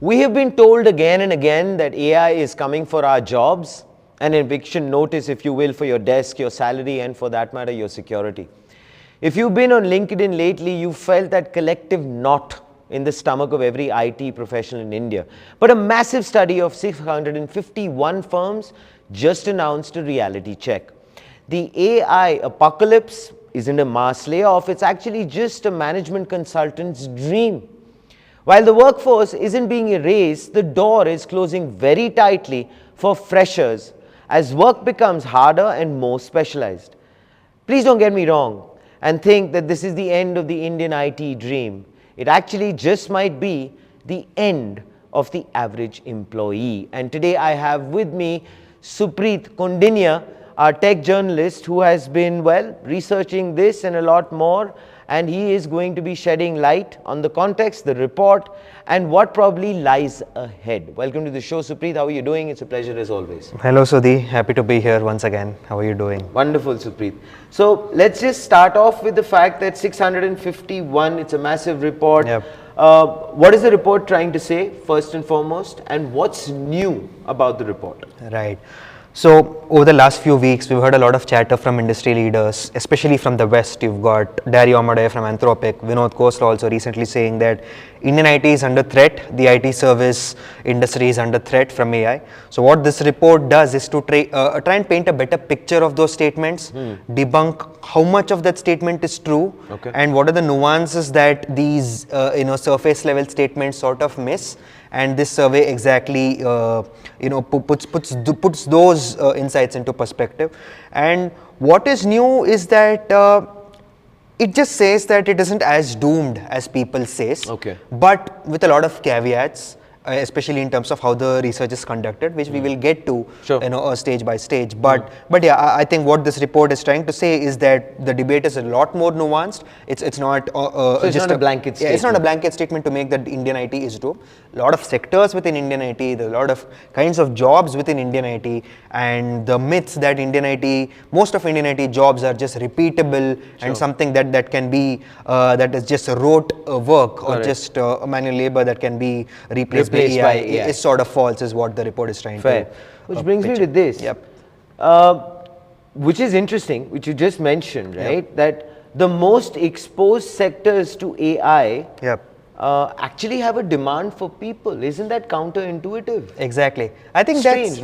We have been told again and again that AI is coming for our jobs, an eviction notice, if you will, for your desk, your salary, and for that matter, your security. If you've been on LinkedIn lately, you felt that collective knot in the stomach of every IT professional in India. But a massive study of 651 firms just announced a reality check. The AI apocalypse isn't a mass layoff, it's actually just a management consultant's dream. While the workforce isn't being erased, the door is closing very tightly for freshers as work becomes harder and more specialized. Please don't get me wrong and think that this is the end of the Indian IT dream. It actually just might be the end of the average employee. And today I have with me Supreet Kondinya, our tech journalist who has been, researching this and a lot more. And he is going to be shedding light on the context, the report, and what probably lies ahead. Welcome to the show, Supreet. How are you doing? It's a pleasure as always. Hello, Sudhi. Happy to be here once again. How are you doing? Wonderful, Supreet. So let's just start off with the fact that 651, it's a massive report. Yep. What is the report trying to say, first and foremost, and what's new about the report? Right. So over the last few weeks, we've heard a lot of chatter from industry leaders, especially from the West. You've got Dario Amodei from Anthropic, Vinod Khosla also recently saying that Indian IT is under threat, the IT service industry is under threat from AI. So what this report does is to try and paint a better picture of those statements, debunk how much of that statement is true, and what are the nuances that these surface level statements sort of miss. And this survey exactly puts those insights into perspective. And what is new is that it just says that it isn't as doomed as people says, but with a lot of caveats, especially in terms of how the research is conducted, which we will get to, stage by stage. But yeah, I think what this report is trying to say is that the debate is a lot more nuanced. It's not so it's just not a blanket statement. Yeah, it's not a blanket statement to make that Indian IT is doomed. A lot of sectors within Indian IT, there are a lot of kinds of jobs within Indian IT, and the myths that most of Indian IT jobs are just repeatable and something that can be that is just rote work or just manual labor that can be replaced by AI is sort of false, is what the report is trying to. Which brings me to this, which is interesting, which you just mentioned, right? That the most exposed sectors to AI actually have a demand for people. Isn't that counterintuitive? Exactly. I think strange,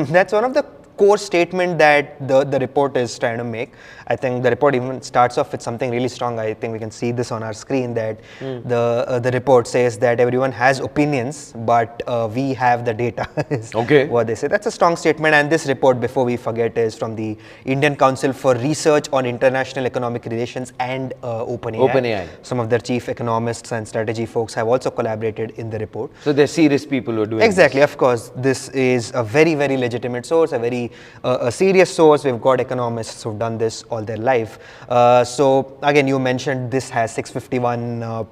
that's one of the core statement that the report is trying to make. I think the report even starts off with something really strong. I think we can see this on our screen, that the report says that everyone has opinions, but we have the data. What they say. That's a strong statement. And this report, before we forget, is from the Indian Council for Research on International Economic Relations and OpenAI. Some of their chief economists and strategy folks have also collaborated in the report. So they're serious people who are doing Exactly. this. Of course, this is a very, very legitimate source, a very a serious source. We've got economists who've done this all their life. So again, you mentioned this has 651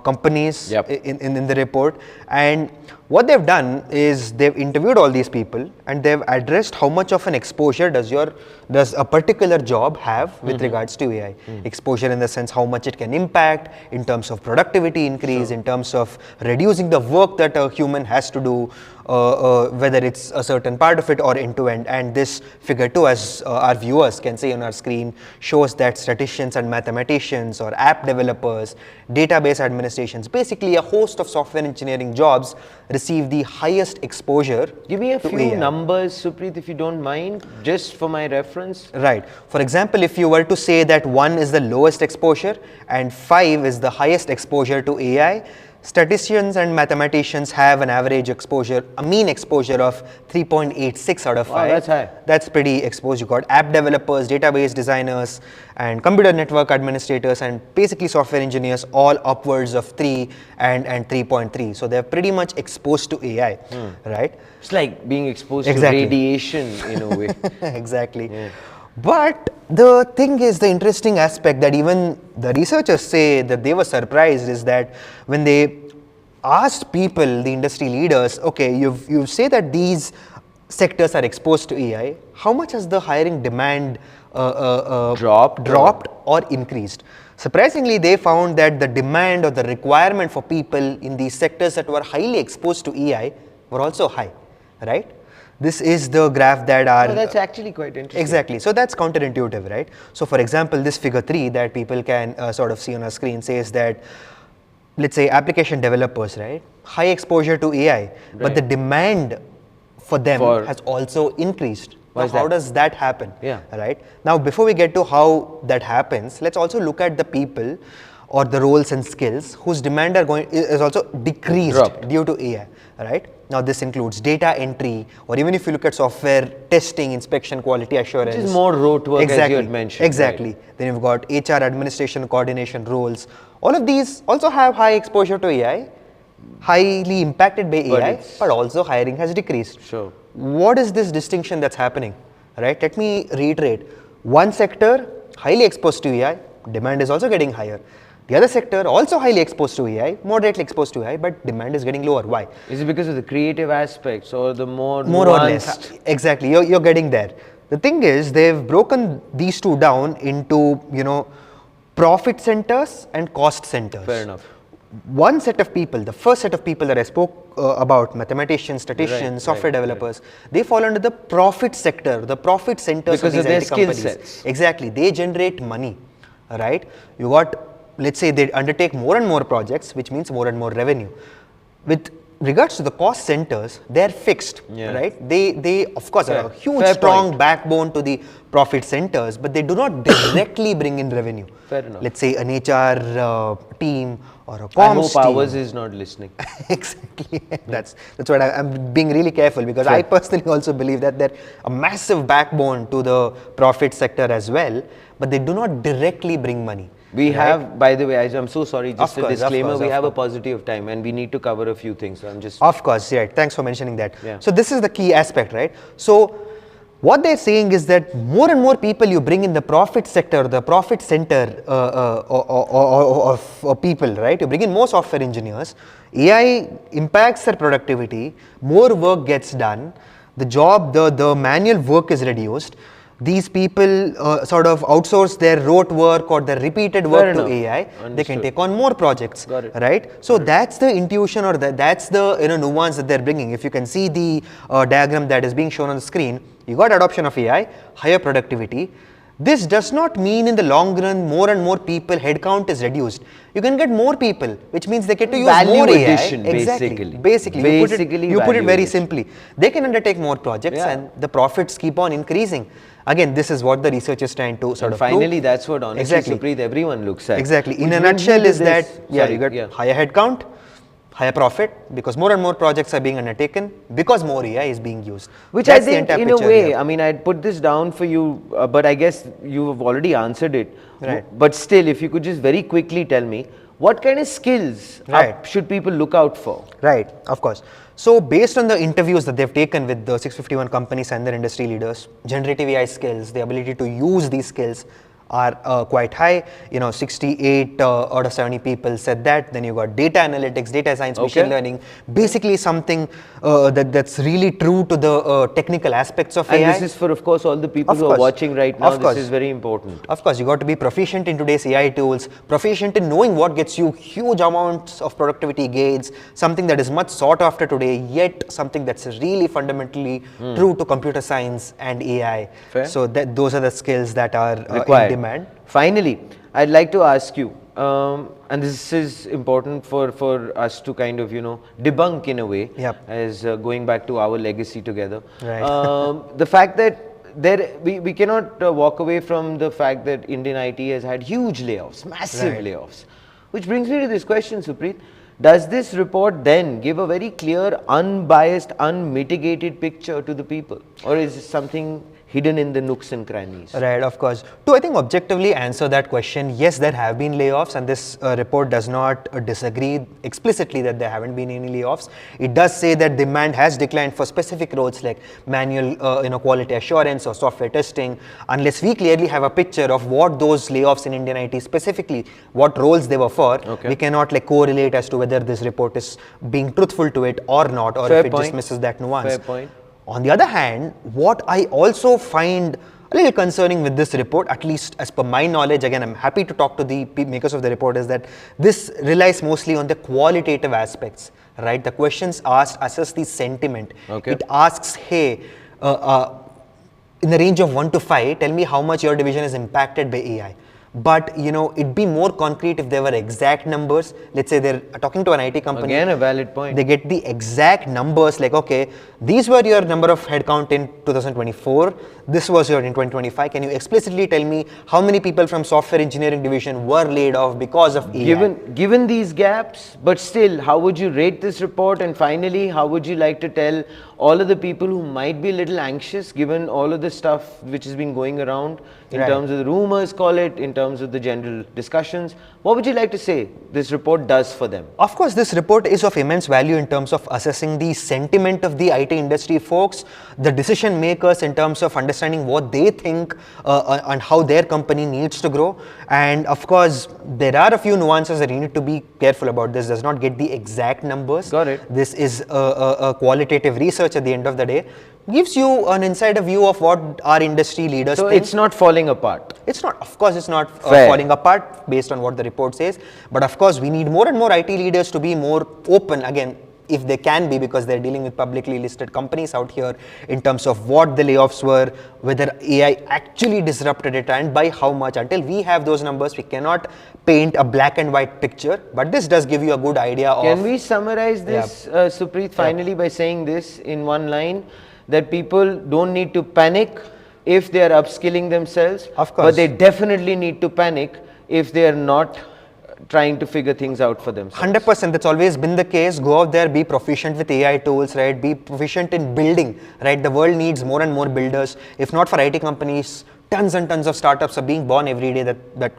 companies in the report, and what they've done is they've interviewed all these people and they've addressed how much of an exposure does a particular job have with regards to AI. Exposure in the sense how much it can impact in terms of productivity increase, in terms of reducing the work that a human has to do, whether it's a certain part of it or end to end. And this figure too, as our viewers can see on our screen, shows that statisticians and mathematicians or app developers, database administrations, basically a host of software engineering jobs receive the highest exposure. Give me a few numbers, Supreet, if you don't mind, just for my reference. Right. For example, if you were to say that 1 is the lowest exposure and 5 is the highest exposure to AI, statisticians and mathematicians have an average exposure, a mean exposure of 3.86 out of 5. Wow, that's high. That's pretty exposed. You got app developers, database designers, and computer network administrators, and basically software engineers, all upwards of 3 and 3.3. So they're pretty much exposed to AI, right? It's like being exposed to radiation in a way. Exactly. But the thing is, the interesting aspect that even the researchers say that they were surprised is that when they asked people, the industry leaders, okay, you say that these sectors are exposed to AI, how much has the hiring demand dropped or increased? Surprisingly, they found that the demand or the requirement for people in these sectors that were highly exposed to AI were also high, right? This is the graph that are... Oh, that's actually quite interesting. Exactly. So that's counterintuitive, right? So for example, this figure 3 that people can sort of see on our screen says that, let's say application developers, right? High exposure to AI, but the demand for them has also increased. Now, how does that happen? Yeah. Right. Now, before we get to how that happens, let's also look at the people or the roles and skills whose demand is also decreased due to AI. Right. Now, this includes data entry, or even if you look at software testing, inspection, quality assurance. Which is more rote work, as you had mentioned. Exactly. Right. Then you've got HR, administration, coordination roles. All of these also have high exposure to AI, highly impacted by AI, but also hiring has decreased. Sure. What is this distinction that's happening? Right. Let me reiterate. One sector highly exposed to AI, demand is also getting higher. The other sector also highly exposed to AI, moderately exposed to AI, but demand is getting lower. Why? Is it because of the creative aspects or the more or less? Exactly. You're getting there. The thing is, they've broken these two down into, profit centers and cost centers. Fair enough. One set of people, the first set of people that I spoke about, mathematicians, statisticians, software developers, they fall under the profit sector, the profit centers because of these their IT skill companies. Sets. Exactly. They generate money, right? You got, let's say they undertake more and more projects, which means more and more revenue. With regards to the cost centers, they're fixed, right? They of course are a huge, strong backbone to the profit centers, but they do not directly bring in revenue. Fair enough. Let's say an HR team or a comms I hope team. ours is not listening. Exactly. That's what I'm being really careful, because I personally also believe that they're a massive backbone to the profit sector as well, but they do not directly bring money. We have, by the way, I'm so sorry, just a disclaimer, we have a a paucity of time and we need to cover a few things. So I'm just... Of course, yeah. Thanks for mentioning that. Yeah. So this is the key aspect, right? So what they're saying is that more and more people you bring in the profit sector, the profit center of people, right? You bring in more software engineers, AI impacts their productivity, more work gets done, the manual work is reduced. These people sort of outsource their rote work or their repeated work to AI. Understood. They can take on more projects, right? So that's the intuition, or that's the nuance that they're bringing. If you can see the diagram that is being shown on the screen, you got adoption of AI, higher productivity. This does not mean in the long run more and more people, headcount is reduced. You can get more people, which means they get to use more AI. Addition, Basically, you put it very simply. They can undertake more projects and the profits keep on increasing. Again, this is what the research is trying to sort of finally prove. That's what honestly, Supreet, everyone looks at. Exactly. In a nutshell is that, you got higher headcount, higher profit, because more and more projects are being undertaken, because more AI is being used. Which I think, in a way, I mean, I'd put this down for you, but I guess you've already answered it. Right. But still, if you could just very quickly tell me, what kind of skills should people look out for? Right, of course. So based on the interviews that they've taken with the 651 companies and their industry leaders, generative AI skills, the ability to use these skills are quite high. 68 out of 70 people said that. Then you got data analytics, data science, machine learning, basically something that's really true to the technical aspects of AI. And this is for, of course, all the people who are watching right now. This is very important. Of course, you got to be proficient in today's AI tools, proficient in knowing what gets you huge amounts of productivity gains, something that is much sought after today, yet something that's really fundamentally true to computer science and AI. Fair. So those are the skills that are required. In demand. Finally, I'd like to ask you, and this is important for us to kind of, debunk in a way, as going back to our legacy together. Right. The fact that we cannot walk away from the fact that Indian IT has had huge layoffs, massive layoffs. Which brings me to this question, Supreet. Does this report then give a very clear, unbiased, unmitigated picture to the people? Or is it something hidden in the nooks and crannies? Right, of course. To, I think, objectively answer that question, yes, there have been layoffs, and this report does not disagree explicitly that there haven't been any layoffs. It does say that demand has declined for specific roles like manual quality assurance or software testing, unless we clearly have a picture of what those layoffs in Indian IT specifically, what roles they were for. We cannot correlate as to whether this report is being truthful to it or not, or if it just misses that nuance. Fair point. On the other hand, what I also find a little concerning with this report, at least as per my knowledge. Again, I'm happy to talk to the makers of the report, is that this relies mostly on the qualitative aspects, right? The questions asked assess the sentiment. Okay. It asks, hey, in the range of 1 to 5, tell me how much your division is impacted by AI. But it'd be more concrete if there were exact numbers. Let's say they're talking to an IT company. Again, a valid point. They get the exact numbers, like, okay, these were your number of headcount in 2024. This was your in 2025. Can you explicitly tell me how many people from software engineering division were laid off because of AI? Given these gaps, but still, how would you rate this report? And finally, how would you like to tell all of the people who might be a little anxious given all of the stuff which has been going around in terms of the rumors, call it, in terms of the general discussions, what would you like to say this report does for them? Of course, this report is of immense value in terms of assessing the sentiment of the IT industry folks, the decision makers in terms of understanding what they think and how their company needs to grow. And of course, there are a few nuances that you need to be careful about. This does not get the exact numbers. Got it. This is a qualitative research at the end of the day. Gives you an insider view of what our industry leaders think. So it's not falling apart. It's not, of course, it's not falling apart based on what the report says. But of course, we need more and more IT leaders to be more open, again, if they can be, because they're dealing with publicly listed companies out here, in terms of what the layoffs were, whether AI actually disrupted it, and by how much. Until we have those numbers, we cannot paint a black and white picture. But this does give you a good idea of... Can we summarize this, Supreet, finally by saying this in one line? That people don't need to panic if they are upskilling themselves. Of course. But they definitely need to panic if they are not trying to figure things out for themselves. 100%, that's always been the case. Go out there, be proficient with AI tools, right? Be proficient in building, right? The world needs more and more builders. If not for IT companies, tons and tons of startups are being born every day that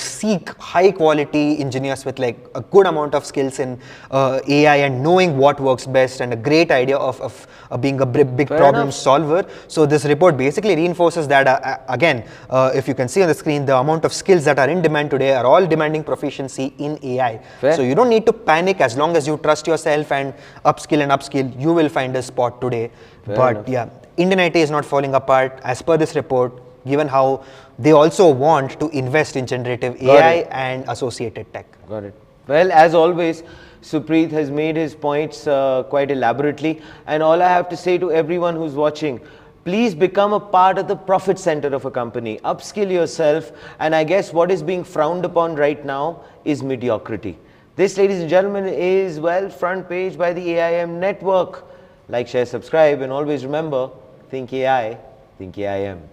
seek high quality engineers with like a good amount of skills in AI and knowing what works best, and a great idea of being a big problem solver. So this report basically reinforces that again. If you can see on the screen, the amount of skills that are in demand today are all demanding proficiency in AI. Fair. So you don't need to panic. As long as you trust yourself and upskill, you will find a spot today. Fair but enough. yeah, Indian IT is not falling apart as per this report, given how they also want to invest in generative AI and associated tech. Got it. Well, as always, Supreet has made his points quite elaborately. And all I have to say to everyone who's watching, please become a part of the profit center of a company. Upskill yourself. And I guess what is being frowned upon right now is mediocrity. This, ladies and gentlemen, is, well, front page by the AIM network. Like, share, subscribe, and always remember, think AI, think AIM.